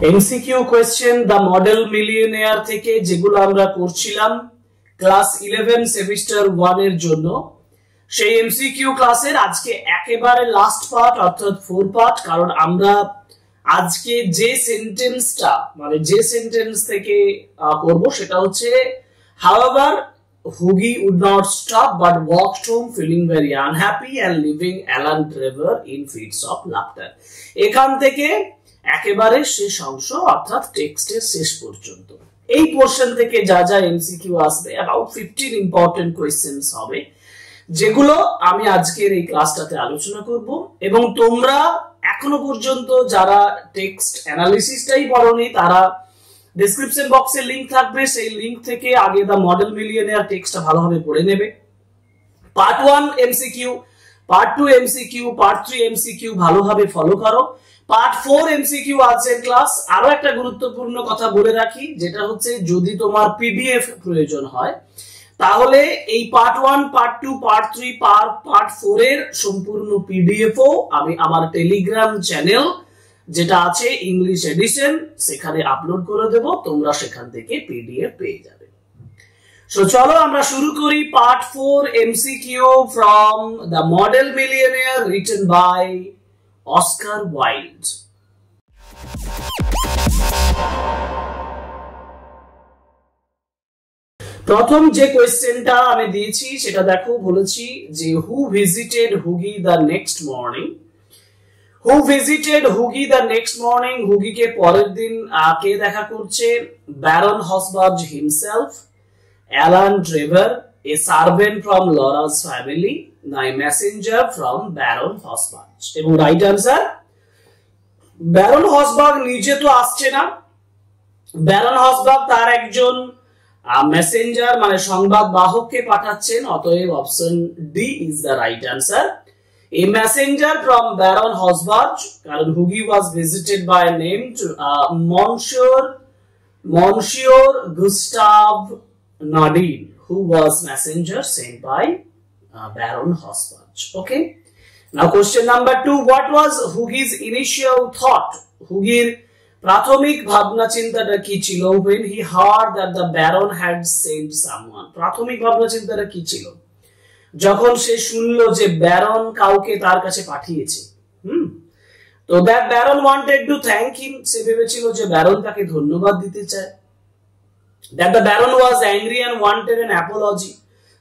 MCQ question the model millionaire থেকে যেগুলো আমরা করছিলাম ক্লাস 11 সেমিস্টার 1 এর জন্য, সেই এমসিকিউ ক্লাসের আজকে একেবারে লাস্ট পার্ট অর্থাৎ 4 পার্ট। কারণ আমরা আজকে যে সেন্টেন্সটা যে সেন্টেন্স থেকে করব সেটা হচ্ছে however Hugi would not stop but walked home feeling very unhappy and leaving Alan Trevor in fits of laughter। এখান থেকে একেবারে শেষ অংশ অর্থাৎ টেক্সটের শেষ পর্যন্ত এই পোরশন থেকে যা যা এমসিকিউ আসবে अबाउट 15 ইম্পর্টেন্ট কোশ্চেনস হবে, যেগুলো আমি আজকের এই ক্লাসটাতে আলোচনা করব। এবং তোমরা এখনো পর্যন্ত যারা টেক্সট অ্যানালিসিসটাই পড়োনি তারা ডেসক্রিপশন বক্সে লিংক থাকবে, সেই লিংক থেকে আগে দা মডেল মিলিয়নিয়ার টেক্সটটা ভালোভাবে পড়ে নেবে। Part 1 MCQ, part 2 MCQ, part 3 MCQ ভালোভাবে ফলো করো। পার্ট 4 এমসিকিউ আজকের ক্লাস। আরো একটা গুরুত্বপূর্ণ কথা বলে রাখি, যেটা হচ্ছে যদি তোমার পিডিএফ প্রয়োজন হয় তাহলে এই পার্ট 1, পার্ট 2, পার্ট 3, পার্ট 4 এর সম্পূর্ণ পিডিএফও আমি আমার টেলিগ্রাম চ্যানেল যেটা আছে ইংলিশ এডিশন সেখানে আপলোড করে দেব, তোমরা সেখান থেকে পিডিএফ পেয়ে যাবে। সো চলো আমরা শুরু করি part 4 MCQ from the model millionaire written by Oscar Wilde. প্রথম যে কোয়েশ্চেনটা আমি দিয়েছি সেটা দেখো, বলেছি যে who visited Hughie the next morning. Who visited Hughie the next morning, হুগিকে পরের দিন কে দেখা করছে? Baron Hausberg himself, Alan Trevor, a servant from Laura's family, না a messenger from Baron Hausberg. এবং রাইট আনসার, ব্যারন হসবার্গ নিজে তো আসছে না, ব্যারন হসবার্গ তার একজন মেসেঞ্জার মানে সংবাদ বাহককে পাঠাচ্ছেন, অতএব option D is the right answer. A messenger from Baron Hosbarge, কারণ হুগি was visited by a named Monsieur Gustave Nardin, who was messenger sent by Baron Hosbarge. Okay. Now question number 2, what was Hugi's initial thought? হুগির প্রাথমিক ভাবনা চিন্তাটা কি ছিল? When he heard that the Baron had sent someone, প্রাথমিক ভাবনা চিন্তাটা কি ছিল যখন সে শুনলো যে ব্যারন কাউকে তার কাছে পাঠিয়েছে? তো that Baron wanted to thank him, সে ভেবেছিল যে ব্যারন তাকে ধন্যবাদ দিতে চায়। That the Baron was angry and wanted an apology,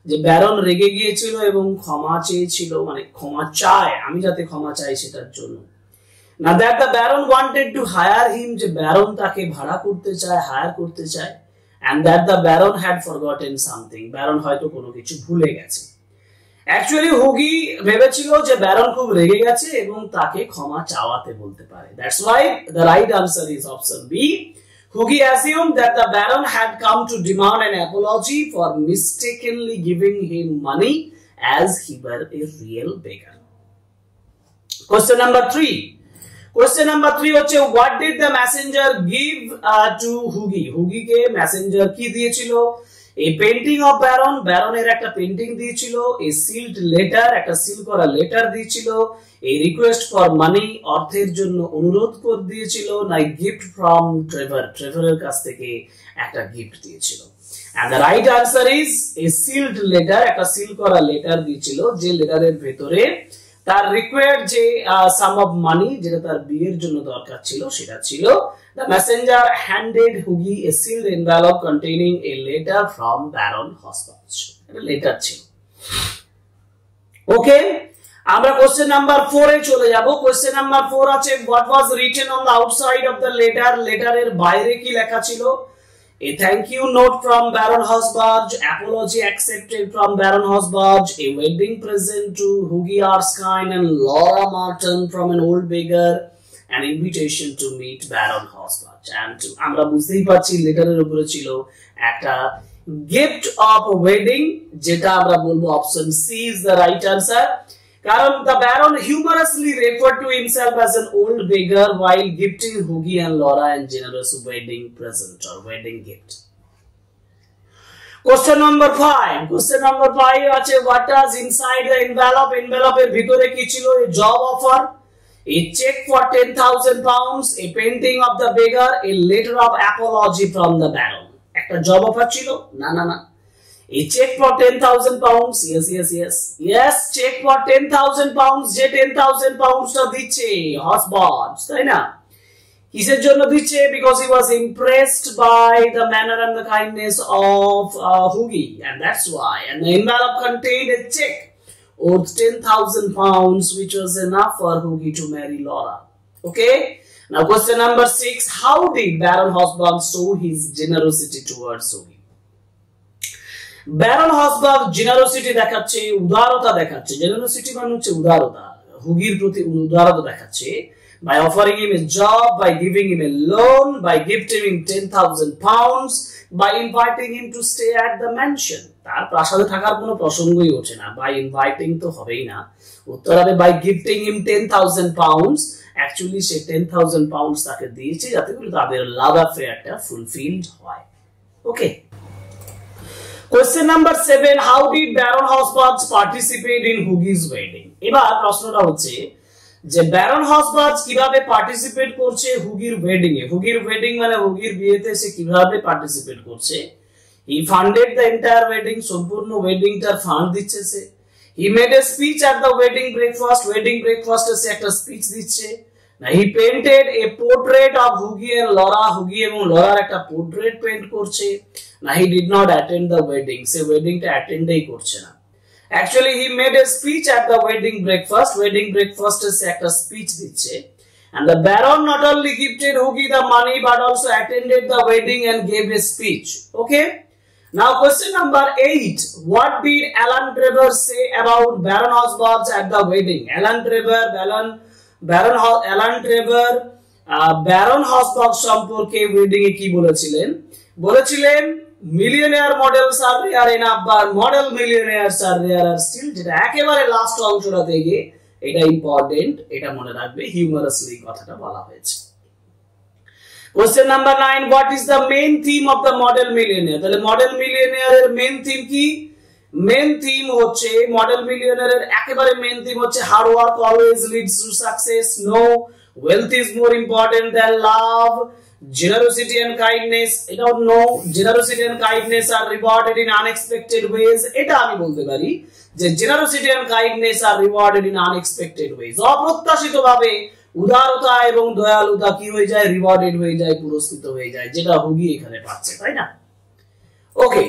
যে ব্যারন রেগে গিয়েছিল এবং ক্ষমা চেয়েছিল, মানে ক্ষমা চায়, আমি যাতে ক্ষমা চাই সেটার জন্য। না that the Baron wanted to hire him, যে ব্যারন তাকে ভাড়া করতে চায়, হায়ার করতে চায়। And that the Baron had forgotten something, Baron হয়তো কোনো কিছু ভুলে গেছে। অ্যাকচুয়ালি হুগি ভেবেছিল যে ব্যারন খুব রেগে গেছে এবং তাকে ক্ষমা চাওয়াতে বলতে পারে। That's why the right answer is option B. Hughie assumed that the Baron had come to demand an apology for mistakenly giving him money as he were a real beggar. Question number 3. Question number 3 হচ্ছে what did the messenger give to Hugi? Hughie কে messenger কি দিয়েছিল? A painting of Baron, ব্যারনের একটা painting দিয়েছিল। A sealed letter, একটা seal করা letter দিয়েছিল। A request for money, অর্থের জন্য অনুরোধ করে দিয়েছিল। না গিফট ফ্রম ট্রেভার, ট্রেভারের কাছ থেকে একটা গিফট দিয়েছিল। And the right answer is a sealed letter, একটা সিল করা লেটার দিয়েছিল, যে লেটারের ভেতরে তার রিকোয়ার্ড যে সাম অফ মানি যেটা তার বিয়ের জন্য দরকার ছিল সেটা ছিল। The messenger handed Hugi a sealed envelope containing a letter from Baron Hosbarge. এটা লেটার ছিল। ওকে, আমরা কোশ্চেন নাম্বার 4 এ চলে যাব। কোশ্চেন নাম্বার 4 আছে what was written on the outside of the letter? লেটারের বাইরে কি লেখা ছিল? A thank you note from Baron Hosbarge, apology accepted from Baron Hosbarge, a wedding present to Hugi Erskine and Laura Martin from an old beggar, an invitation to meet Baron Hosbarge. And আমরা বুঝতেই পারছি লেটারের উপরে ছিল একটা gift of a wedding, যেটা আমরা বলবো option C is the right answer. কারণ the Baron humorously referred to himself as an old beggar while gifting Hugi and Laura a generous wedding present or wedding gift. Question number 5. Question number 5 আছে what was inside the envelope? envelope এর ভিতরে কি ছিল? a job offer, a check for 10,000 pounds, a painting of the beggar, a letter of apology from the baron. একটা job offer ছিল? না না না। A check for 10,000 pounds, yes, check for 10,000 pounds, যে 10,000 pounds টা দিচ্ছে হসবার্জ, তাই না? কিসের জন্য দিচ্ছে? Because he was impressed by the manner and the kindness of Hughie, and that's why. And the envelope contained a check worth 10,000 pounds, which was enough for Hughie to marry Laura. Okay? Now question number 6. How did Baron Hosburg show his generosity towards Hughie? Baron Hausberg generosity দেখাচ্ছে, উদারতা দেখাচ্ছে। Generosity মানে হচ্ছে উদারতা, হুগির প্রতি উদারতা দেখাচ্ছে। By offering him a job, by giving him a loan, by gifting him 10,000 pounds, by inviting him to stay at the mansion. তার প্রাসাদে থাকার কোনো প্রসঙ্গই ওঠে না, by inviting তো হবেই না। উত্তর হবে by gifting him 10,000 pounds. Actually say 10,000 pounds তাকে দিয়েছে যাতে করে তাদের লাভ অ্যাফেয়ারটা ফুলফিলড হয়। ওকে। Question number 7. How did Baron Hosburg participate in Hughie's wedding? এবার প্রশ্নটা হচ্ছে যে ব্যারন হসবার্গ কিভাবে পার্টিসিপেট করছে হুগির ওয়েডিং এ। হুগির ওয়েডিং মানে হুগির বিয়েতে সে কিভাবে পার্টিসিপেট করছে। He funded the entire wedding, সম্পূর্ণ ওয়েডিংটার ফান্ড দিচ্ছে সে। He made a speech at the wedding breakfast, wedding ব্রেকফাস্টে সে একটা স্পিচ দিচ্ছে। না he painted a portrait of Hughie and Laura, Hughie এবং লরার একটা পোর্ট্রেট পেইন্ট করছে। না he did not attend the wedding, সে ওয়েডিংটা অ্যাটেন্ডই করছে না। Actually, he made a speech at the wedding breakfast. Wedding breakfast is a speech diche. And the Baron not only gifted Hughie the money but also attended the wedding and gave a speech. Okay? Now question number 8. What did Alan Trevor say about Baron Hosburg at the wedding? Alan Trevor Baron Hosburg সম্পর্কে wedding এ কি বলেছিলেন? বলেছিলেন millionaire models আর rare enough, বা model মিলিয়নিয়ারস আর rare আর still, যেটা একেবারে last অংশটা থেকে এটা ইম্পর্টেন্ট, এটা মনে রাখবে, হিউমারাসলি কথাটা বলা হয়েছে। Question number 9. What is the main theme of the model millionaire? তাহলে মডেল মিলিয়নিয়ারের মেইন থিম কি? মেইন থিম হচ্ছে মডেল মিলিয়নিয়ারের একেবারে মেইন থিম হচ্ছে hard work always leads to success, no wealth is more important than love, generosity and kindness, এটাও no, generosity and kindness are rewarded in unexpected ways, এটা আমি বলতে পারি যে generosity and kindness are rewarded in unexpected ways, অপ্রত্যাশিতভাবে উদারতা এবং দয়ালুতা কি হয়ে যায়? রিওয়ার্ডেড হয়ে যায়, পুরস্কৃত হয়ে যায়, যেটা হুগি এখানে পাচ্ছে, তাই না? ওকে।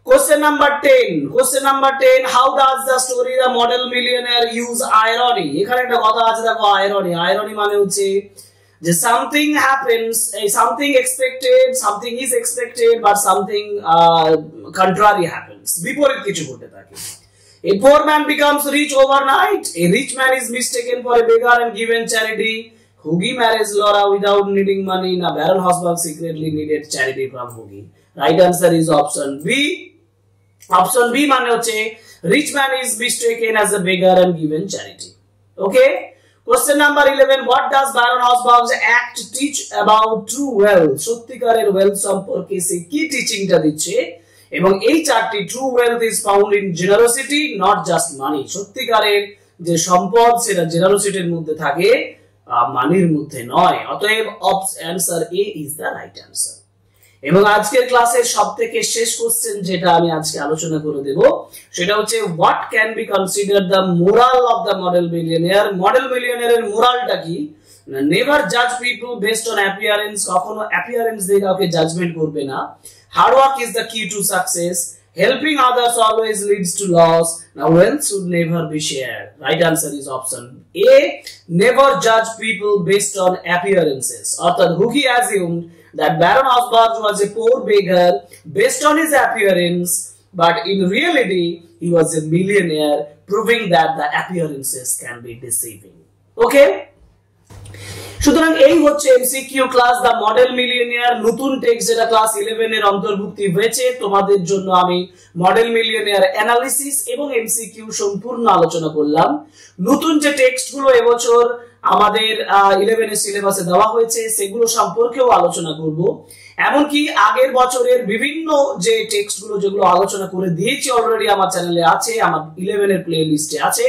Question number 10. Question number 10. How does the story the model millionaire use irony? এখানে একটা কথা আছে দেখো, irony. Irony মানে হচ্ছে যে something happens, something expected, something is expected, but something contrary happens. বিপরীত কিছু ঘটে থাকে। A poor man becomes rich overnight. A rich man is mistaken for a beggar and given charity. Hughie marries Laura without needing money. Now Baron Hosburg secretly needed charity from Hughie. Right answer is option B. Option B মানে হচ্ছে rich man is mistaken as a beggar and given charity. Okay? Question number 11. What does Baron Hosburg's act teach about true wealth? সত্যিকারের wealth সম্পর্কে সে কি টিচিংটা দিচ্ছে? এবং এই চারটি true wealth is found in generosity, not just money. সত্যিকারের যে সম্পদ সেটা জেনারোসিটির মধ্যে থাকে, মানির মধ্যে নয়। অতএব answer A is the right answer. এবং আজকের ক্লাসের সবথেকে শেষ কোশ্চেন যেটা আমি আজকে আলোচনা করে দেব সেটা হচ্ছে what can be consider the moral of the model millionaire. Model মিলিয়নিয়ারের মোরালটা কি? নেভার জাজ পিপল বেসড অন অ্যাপিয়ারেন্স, কখনো অ্যাপিয়ারেন্স দিয়ে কাউকে জাজমেন্ট করবে না। Hard work is the key to success, helping others always leads to loss, now wealth should never be shared. Right answer is option A, never জাজ people based on appearances. অর্থাৎ Hughie assumed that Baron Hosburg was a poor beggar based on his appearance, but in reality he was a millionaire, proving that the appearances can be deceiving. Okay? সুতরাং এই হচ্ছে MCQ class the model millionaire, নতুন text যেটা class 11 এর অন্তর্ভুক্তি হয়েছে। তোমাদের জন্য আমি মডেল মিলিয়নিয়ার অ্যানালিসিস এবং এমসিকিউ সম্পূর্ণ আলোচনা করলাম। নতুন যে টেক্সটগুলো এবছর আমাদের 11 এর সিলেবাসে দেওয়া হয়েছে সেগুলো সম্পর্কেও আলোচনা করব। এমনকি আগের বছরের বিভিন্ন যে টেক্সটগুলো যেগুলো আলোচনা করে দিয়েছি অলরেডি আমার চ্যানেলে আছে, আমার 11 এর প্লে লিস্টে আছে,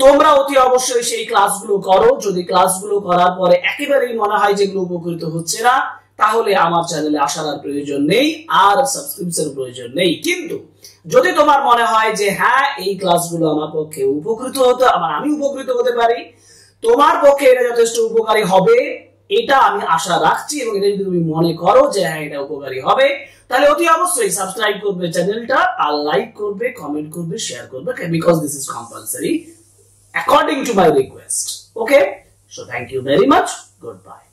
তোমরা অতি অবশ্যই সেই ক্লাসগুলো করো। যদি ক্লাসগুলো করার পরে একেবারেই মনে হয় যেগুলো উপকৃত হচ্ছে না, তাহলে আমার চ্যানেলে আসার আর প্রয়োজন নেই, আর সাবস্ক্রিপশনের প্রয়োজন নেই। কিন্তু যদি তোমার মনে হয় যে হ্যাঁ এই ক্লাসগুলো আমার পক্ষে উপকৃত হতে, আমি উপকৃত হতে পারি, তোমার পক্ষে এটা যথেষ্ট উপকারী হবে, এটা আমি আশা রাখছি, এবং এটা যদি তুমি মনে করো যে হ্যাঁ এটা উপকারী হবে, তাহলে অতি অবশ্যই সাবস্ক্রাইব করবে চ্যানেলটা, আর লাইক করবে, কমেন্ট করবে, শেয়ার করবে, because this is compulsory according to my request. Okay, so thank you very much. Goodbye.